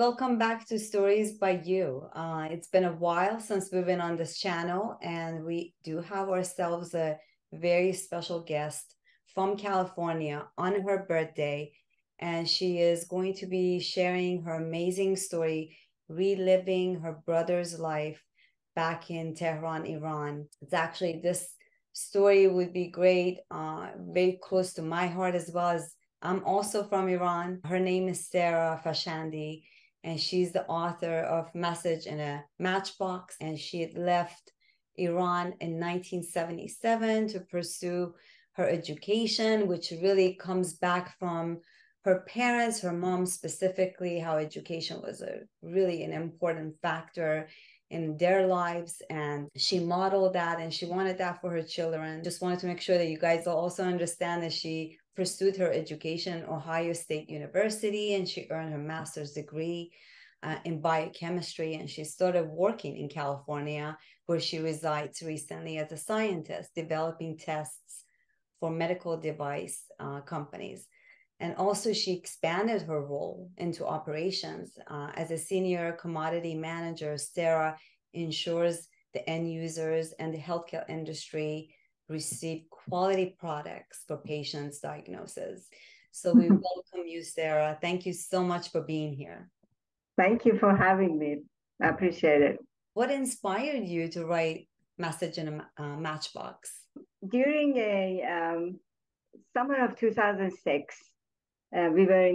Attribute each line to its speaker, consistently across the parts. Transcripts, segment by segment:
Speaker 1: Welcome back to Stories by You. It's been a while since we've been on this channel, and we do have ourselves a very special guest from California on her birthday. And she is going to be sharing her amazing story, reliving her brother's life back in Tehran, Iran. It's actually, this story would be great, very close to my heart, as well as I'm also from Iran. Her name is Sarah Fashandi, and she's the author of Message in a Matchbox. And she had left Iran in 1977 to pursue her education, which really comes back from her parents, her mom specifically, how education was really an important factor in their lives. And she modeled that, and she wanted that for her children. Just wanted to make sure that you guys will also understand that she pursued her education at Ohio State University, and she earned her master's degree in biochemistry. And she started working in California, where she resides recently, as a scientist, developing tests for medical device companies. And also she expanded her role into operations. As a senior commodity manager, Sarah ensures the end users and the healthcare industry receive quality products for patients' diagnosis. So we welcome you, Sarah. Thank you so much for being here.
Speaker 2: Thank you for having me. I appreciate it.
Speaker 1: What inspired you to write Message in a Matchbox?
Speaker 2: During a summer of 2006, we were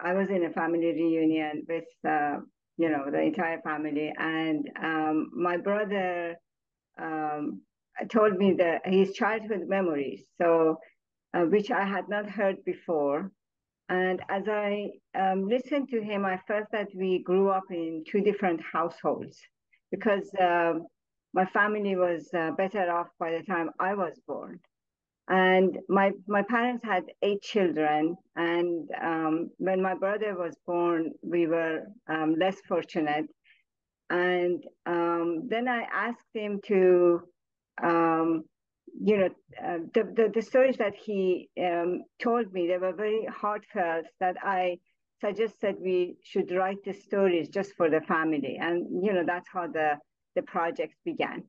Speaker 2: I was in a family reunion with, the entire family. And my brother told me that his childhood memories, which I had not heard before. And as I listened to him, I felt that we grew up in two different households, because my family was better off by the time I was born. And my parents had 8 children. And when my brother was born, we were less fortunate. And then I asked him to, the stories that he told me, they were very heartfelt, that I suggested we should write the stories just for the family. And, that's how the project began.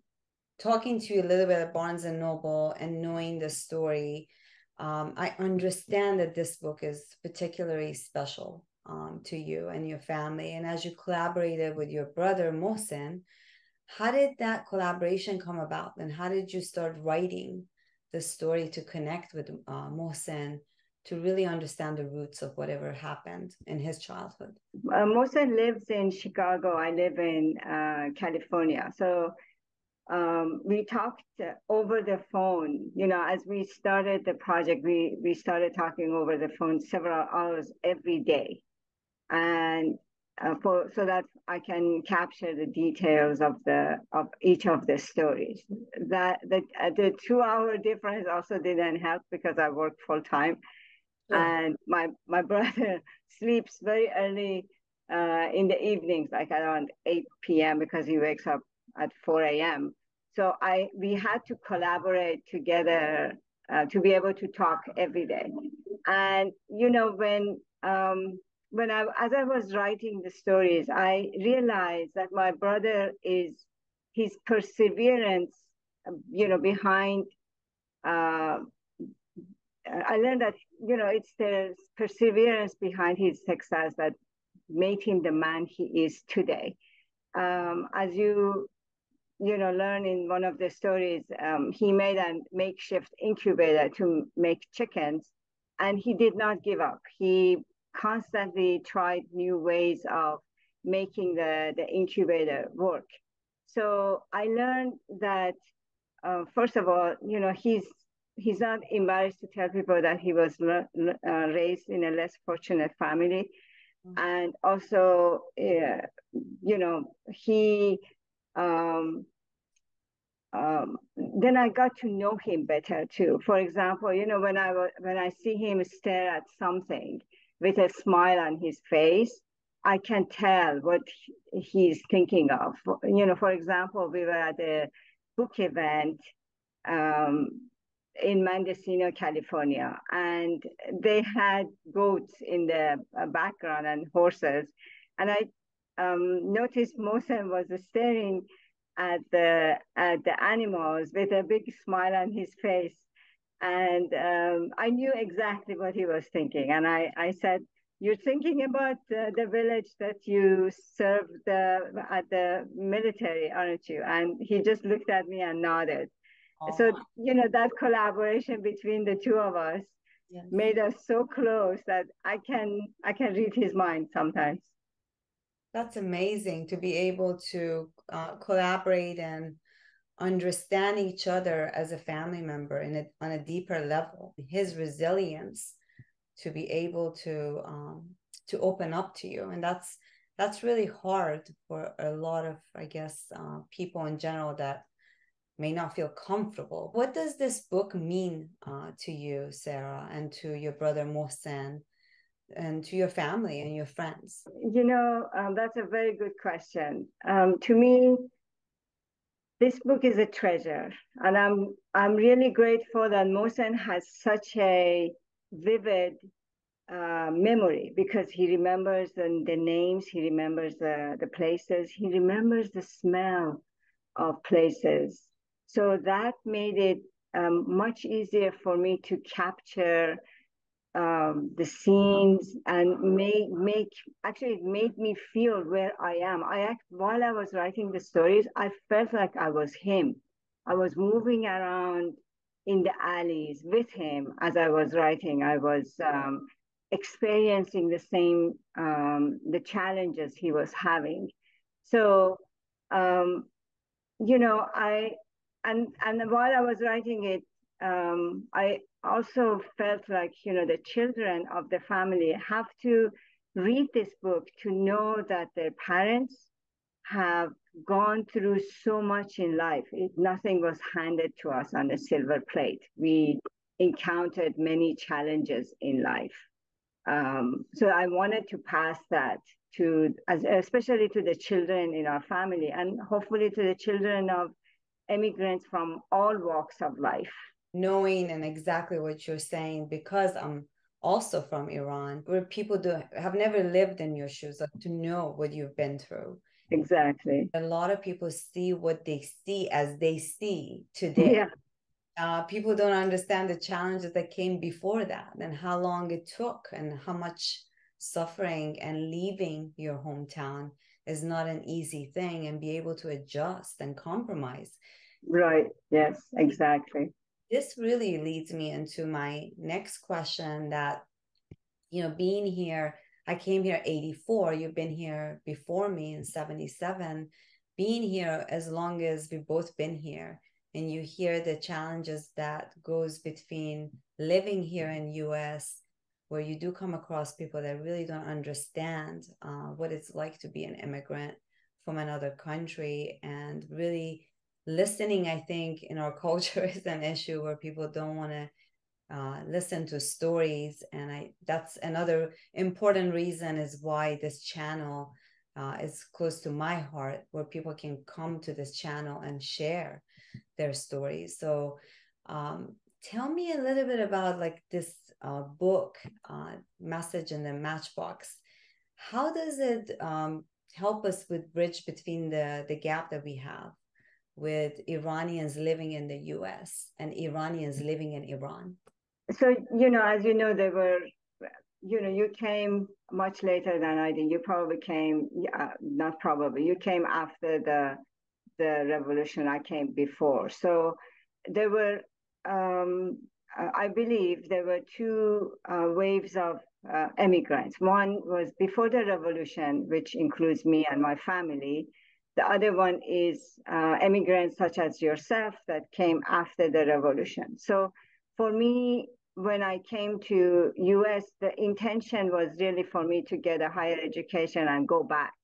Speaker 1: Talking to you a little bit at Barnes and Noble and knowing the story, I understand that this book is particularly special to you and your family. And as you collaborated with your brother, Mohsen, how did that collaboration come about? And how did you start writing the story to connect with Mohsen, to really understand the roots of whatever happened in his childhood?
Speaker 2: Mohsen lives in Chicago. I live in California. So we talked over the phone. As we started the project, we started talking over the phone several hours every day. And so that I can capture the details of each of the stories. The 2-hour difference also didn't help, because I work full time. Sure. And my brother sleeps very early in the evenings, like around 8 p.m., because he wakes up at 4 a.m. So we had to collaborate together to be able to talk every day. And as I was writing the stories, I realized that my brother his perseverance, behind. I learned that it's the perseverance behind his success that made him the man he is today. As you learn in one of the stories, he made a makeshift incubator to make chickens, and he did not give up. He constantly tried new ways of making the incubator work. So I learned that, first of all, he's not embarrassed to tell people that he was raised in a less fortunate family. Mm-hmm. And also, he then I got to know him better too. For example, when I see him stare at something with a smile on his face, I can tell what he's thinking of. For example, we were at a book event in Mendocino, California, and they had goats in the background and horses. And I noticed Mohsen was staring at the animals with a big smile on his face. And I knew exactly what he was thinking. And I said, "You're thinking about the village that you served at the military, aren't you?" And he just looked at me and nodded. So,
Speaker 1: Oh,
Speaker 2: that collaboration between the two of us
Speaker 1: yes.
Speaker 2: made us so close that I can read his mind sometimes.
Speaker 1: That's amazing to be able to collaborate and understand each other as a family member on a deeper level. His resilience to be able to open up to you, and that's really hard for a lot of, I guess, people in general that may not feel comfortable. What does this book mean to you, Sarah, and to your brother Mohsen, and to your family and your friends?
Speaker 2: That's a very good question. To me, this book is a treasure, and I'm really grateful that Mohsen has such a vivid memory, because he remembers the names, he remembers the places, he remembers the smell of places. So that made it much easier for me to capture the scenes and make actually it made me feel where I am. While I was writing the stories, I felt like I was him. I was moving around in the alleys with him as I was writing. I was experiencing the same the challenges he was having. So um, I and while I was writing it, I also felt like the children of the family have to read this book to know that their parents have gone through so much in life. Nothing was handed to us on a silver plate. We encountered many challenges in life. So I wanted to pass that especially to the children in our family, and hopefully to the children of immigrants from all walks of life.
Speaker 1: Knowing and exactly what you're saying, because I'm also from Iran, where people have never lived in your shoes, like, to know what you've been through.
Speaker 2: Exactly.
Speaker 1: A lot of people see what they see as they see today.
Speaker 2: Yeah.
Speaker 1: People don't understand the challenges that came before that, and how long it took, and how much suffering, and leaving your hometown is not an easy thing, and be able to adjust and compromise.
Speaker 2: Right. Yes, exactly.
Speaker 1: This really leads me into my next question, that, being here, I came here 84, you've been here before me in 77, being here as long as we've both been here, and you hear the challenges that goes between living here in US, where you do come across people that really don't understand what it's like to be an immigrant from another country, and really listening, I think, in our culture is an issue, where people don't want to listen to stories. And that's another important reason is why this channel is close to my heart, where people can come to this channel and share their stories. So tell me a little bit about, like, this book, Message in the Matchbox. How does it help us with bridge between the gap that we have with Iranians living in the US and Iranians living in Iran?
Speaker 2: So, as you know, you came much later than I did. You probably came, not probably, you came after the revolution. I came before. So there were, I believe there were two waves of immigrants. One was before the revolution, which includes me and my family. The other one is immigrants such as yourself that came after the revolution. So for me, when I came to US, the intention was really for me to get a higher education and go back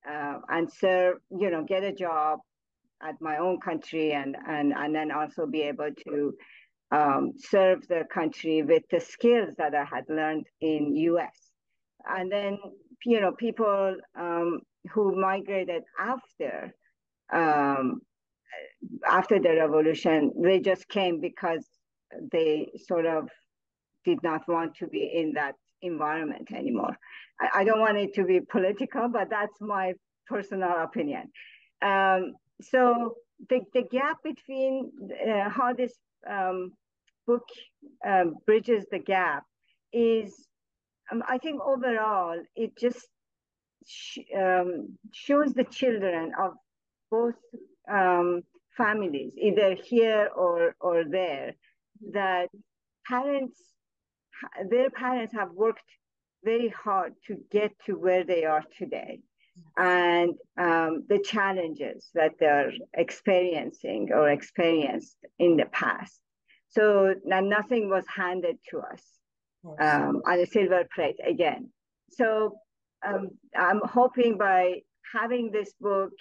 Speaker 2: and serve, get a job at my own country, and then also be able to serve the country with the skills that I had learned in US. And then, people who migrated um, after the revolution, they just came because they sort of did not want to be in that environment anymore. I don't want it to be political, but that's my personal opinion. So the gap between how this book bridges the gap is, I think overall, it just shows the children of both families, either here or there, that parents, their parents have worked very hard to get to where they are today, and the challenges that they're experiencing or experienced in the past. So nothing was handed to us on a silver plate again. So I'm hoping by having this book,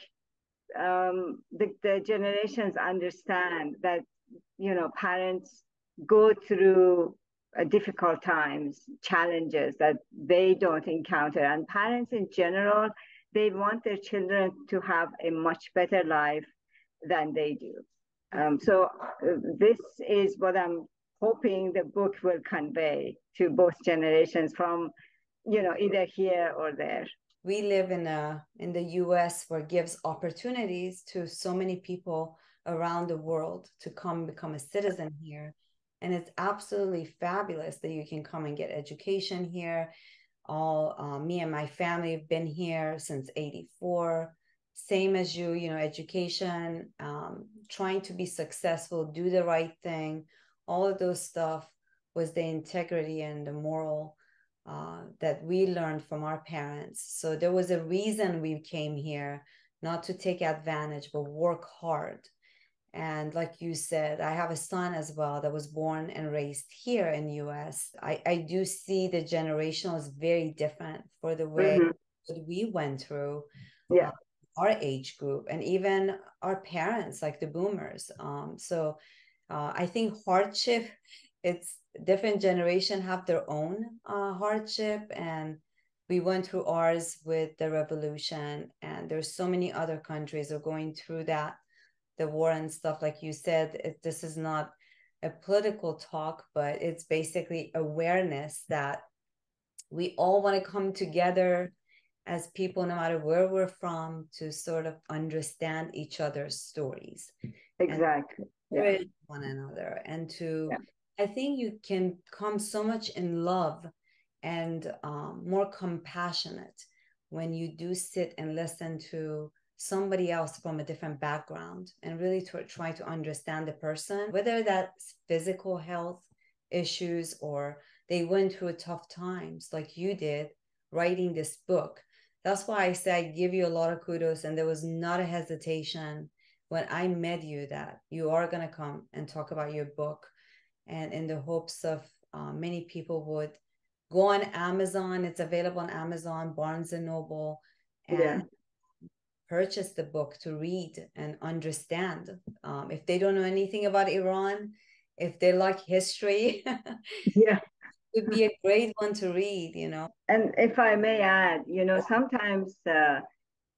Speaker 2: the generations understand that, you know, parents go through difficult times, challenges that they don't encounter. And parents in general, they want their children to have a much better life than they do. So this is what I'm hoping the book will convey to both generations from, you know, either here or there.
Speaker 1: We live in the US, where it gives opportunities to so many people around the world to come become a citizen here. And it's absolutely fabulous that you can come and get education here. All me and my family have been here since '84. Same as you, you know, education, trying to be successful, do the right thing. All of those stuff was the integrity and the moral that we learned from our parents. So there was a reason we came here, not to take advantage, but work hard. And like you said, I have a son as well that was born and raised here in the US. I do see the generational is very different for the way that we went through.
Speaker 2: Yeah.
Speaker 1: Our age group, and even our parents, like the boomers. So I think hardship, it's different generation have their own hardship, and we went through ours with the revolution, and there's so many other countries are going through that, the war and stuff. Like you said, this is not a political talk, but it's basically awareness that we all want to come together as people, no matter where we're from, to sort of understand each other's stories.
Speaker 2: Exactly.
Speaker 1: And one another, and to, I think you can come so much in love and more compassionate when you do sit and listen to somebody else from a different background, and really to try to understand the person, whether that's physical health issues or they went through tough times like you did writing this book. That's why I say I give you a lot of kudos, and there was not a hesitation when I met you that you are going to come and talk about your book, and in the hopes of many people would go on Amazon. It's available on Amazon, Barnes and Noble, and purchase the book to read and understand. If they don't know anything about Iran, if they like history, it would be a great one to read, you know.
Speaker 2: And if I may add, you know, sometimes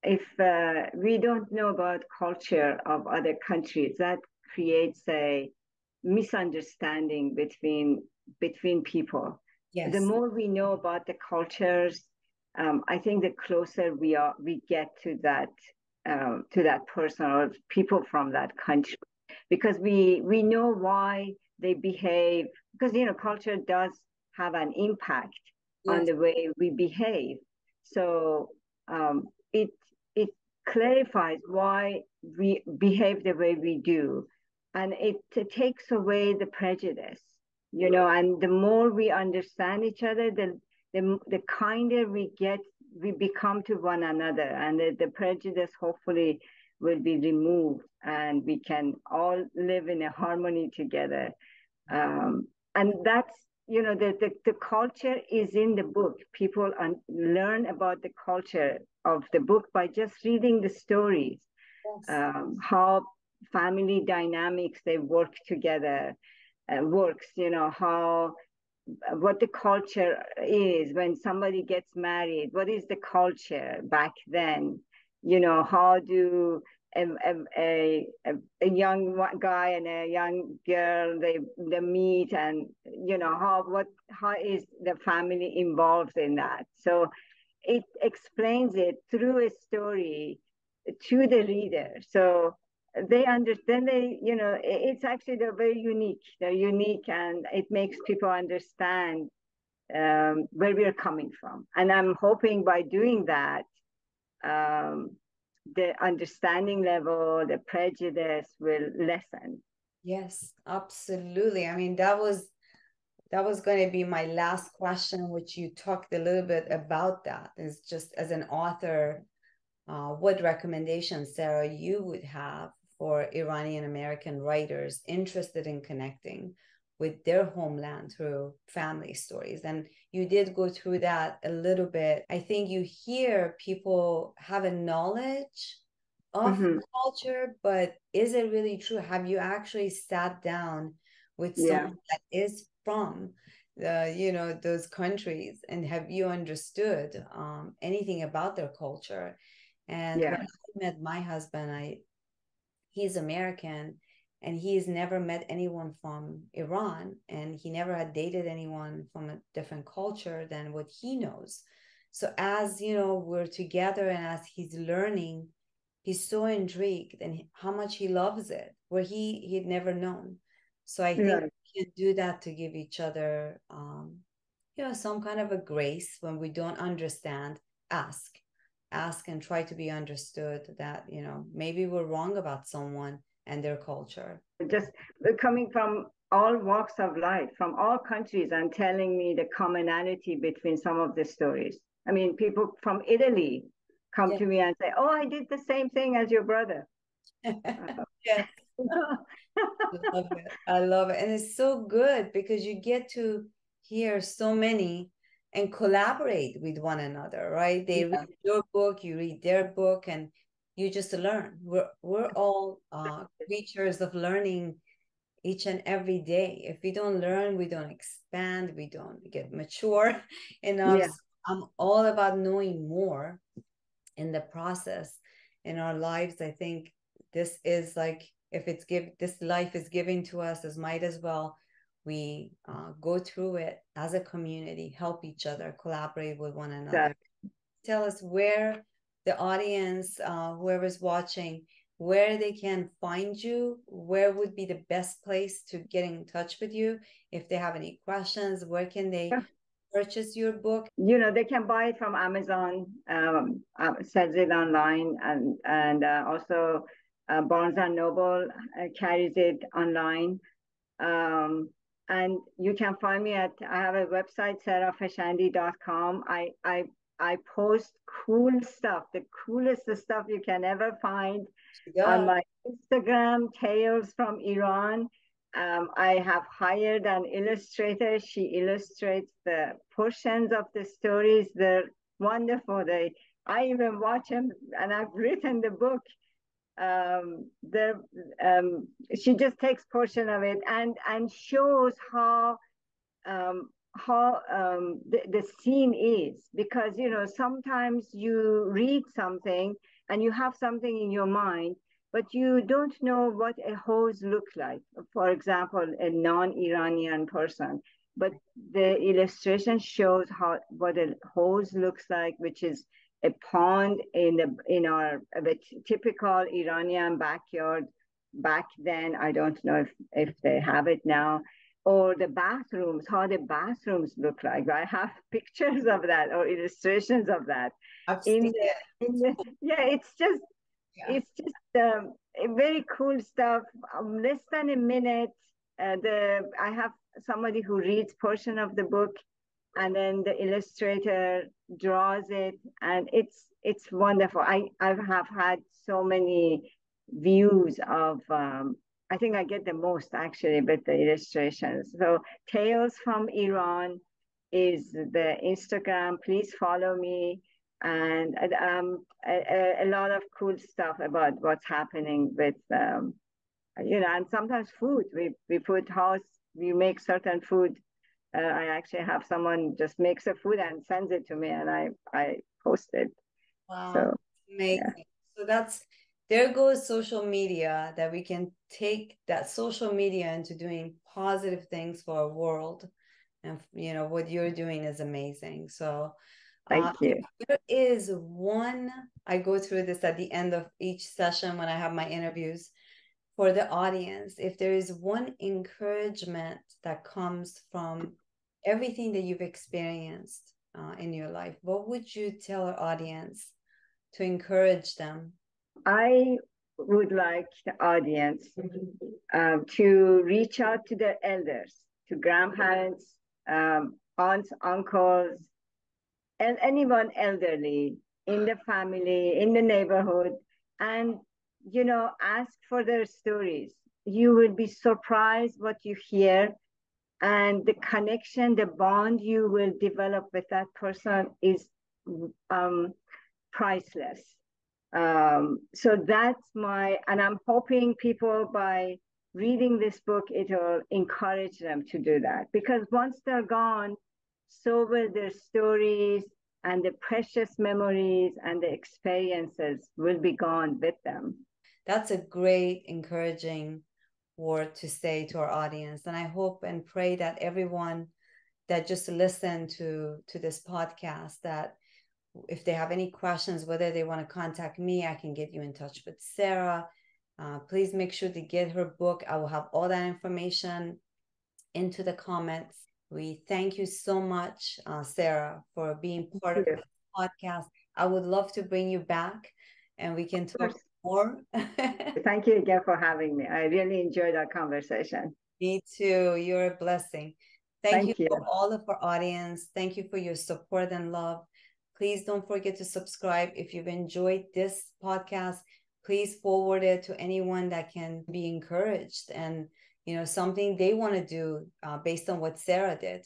Speaker 2: if we don't know about culture of other countries, that creates a misunderstanding between people.
Speaker 1: Yes.
Speaker 2: The more we know about the cultures, I think the closer we get to that person or people from that country, because we know why they behave, because, you know, culture does have an impact on the way we behave. So it clarifies why we behave the way we do, and it takes away the prejudice, you know. And the more we understand each other, the kinder we become to one another, and the prejudice hopefully will be removed, and we can all live in a harmony together. And that's, you know, the culture is in the book. People learn about the culture of the book by just reading the stories. How family dynamics, they work together, works, you know, what the culture is when somebody gets married, what is the culture back then, you know, how do a young guy and a young girl, they meet, and how is the family involved in that. So it explains it through a story to the reader. So they understand, it's actually, they're unique, and it makes people understand where we are coming from. And I'm hoping by doing that, um, the understanding level, the prejudice will lessen.
Speaker 1: Yes, absolutely. I mean, that was going to be my last question, which you talked a little bit about. That is just as an author, what recommendations, Sarah, you would have for Iranian American writers interested in connecting with their homeland through family stories? And you did go through that a little bit. I think you hear people have a knowledge of
Speaker 2: Mm-hmm.
Speaker 1: culture, but is it really true? Have you actually sat down with
Speaker 2: Yeah.
Speaker 1: someone that is from those countries, and have you understood anything about their culture? And
Speaker 2: Yeah.
Speaker 1: when I met my husband, he's American, and he's never met anyone from Iran, and he never had dated anyone from a different culture than what he knows. So as we're together, and as he's learning, he's so intrigued and how much he loves it, where he'd never known. So I think
Speaker 2: Right.
Speaker 1: we can do that to give each other some kind of a grace when we don't understand. Ask and try to be understood, that maybe we're wrong about someone and their culture.
Speaker 2: Just coming from all walks of life, from all countries, and telling me the commonality between some of the stories. I mean, people from Italy come
Speaker 1: Yeah.
Speaker 2: to me and say, "Oh, I did the same thing as your brother."
Speaker 1: Yes. I love it. I love it. And it's so good because you get to hear so many and collaborate with one another, right? They read
Speaker 2: Yeah.
Speaker 1: your book, you read their book, and you just learn. We're all creatures of learning each and every day. If we don't learn, we don't expand, we don't get mature enough.
Speaker 2: Yeah.
Speaker 1: So I'm all about knowing more in the process in our lives. I think this is like, if this life is given to us, as might as well we go through it as a community, help each other, collaborate with one another. Tell us where the audience, whoever's watching, where they can find you, where would be the best place to get in touch with you if they have any questions. Where can they purchase your book?
Speaker 2: They can buy it from Amazon, sells it online, and also Barnes and Noble carries it online. Um, and you can find me I have a website, sarahfashandi.com. I post cool stuff, the coolest stuff you can ever find on
Speaker 1: Yeah.
Speaker 2: my Instagram, Tales from Iran. I have hired an illustrator. She illustrates the portions of the stories. They're wonderful. I even watch them, and I've written the book. The She just takes portion of it and shows how the scene is, because sometimes you read something and you have something in your mind, but you don't know what a hose looks like, for example, a non-Iranian person, but the illustration shows what a hose looks like, which is a pond in our typical Iranian backyard back then. I don't know if they have it now. Or the bathrooms, how the bathrooms look like. I have pictures of that or illustrations of that.
Speaker 1: I've
Speaker 2: In
Speaker 1: seen
Speaker 2: the,
Speaker 1: it.
Speaker 2: yeah,
Speaker 1: Yeah.
Speaker 2: it's just very cool stuff. Less than a minute. I have somebody who reads portion of the book, and then the illustrator draws it, and it's wonderful. I have had so many views of I think I get the most actually with the illustrations. So Tales from Iran is the Instagram. Please follow me, and a lot of cool stuff about what's happening with and sometimes food. We put house. We make certain food. I actually have someone just makes a food and sends it to me, and I post it.
Speaker 1: Wow.
Speaker 2: So yeah.
Speaker 1: Amazing. So that's there goes social media, that we can take that social media into doing positive things for our world. And what you're doing is amazing. So
Speaker 2: Thank
Speaker 1: if
Speaker 2: you.
Speaker 1: there is one, I go through this at the end of each session when I have my interviews for the audience. If there is one encouragement that comes from everything that you've experienced in your life, what would you tell our audience to encourage them?
Speaker 2: I would like the audience to reach out to their elders, to grandparents, aunts, uncles, and anyone elderly in the family, in the neighborhood, and ask for their stories. You will be surprised what you hear, and the connection, the bond you will develop with that person is priceless. So that's and I'm hoping people, by reading this book, it'll encourage them to do that, because once they're gone, so will their stories, and the precious memories and the experiences will be gone with them.
Speaker 1: That's a great, encouraging word to say to our audience. And I hope and pray that everyone that just listened to this podcast, that if they have any questions, whether they want to contact me, I can get you in touch with Sarah. Please make sure to get her book. I will have all that information into the comments. We thank you so much, Sarah, for being part of this podcast. I would love to bring you back and we can talk more.
Speaker 2: Thank you again for having me. I really enjoyed our conversation.
Speaker 1: Me too. You're a blessing. Thank you for all of our audience. Thank you for your support and love. Please don't forget to subscribe. If you've enjoyed this podcast, please forward it to anyone that can be encouraged and something they want to do based on what Sarah did.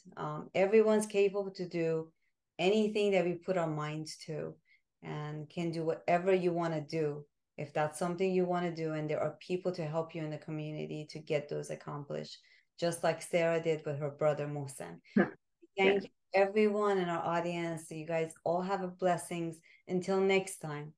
Speaker 1: Everyone's capable to do anything that we put our minds to, and can do whatever you want to do if that's something you want to do, and there are people to help you in the community to get those accomplished, just like Sarah did with her brother Mohsen. Thank you everyone in our audience. You guys all have a blessings. Until next time.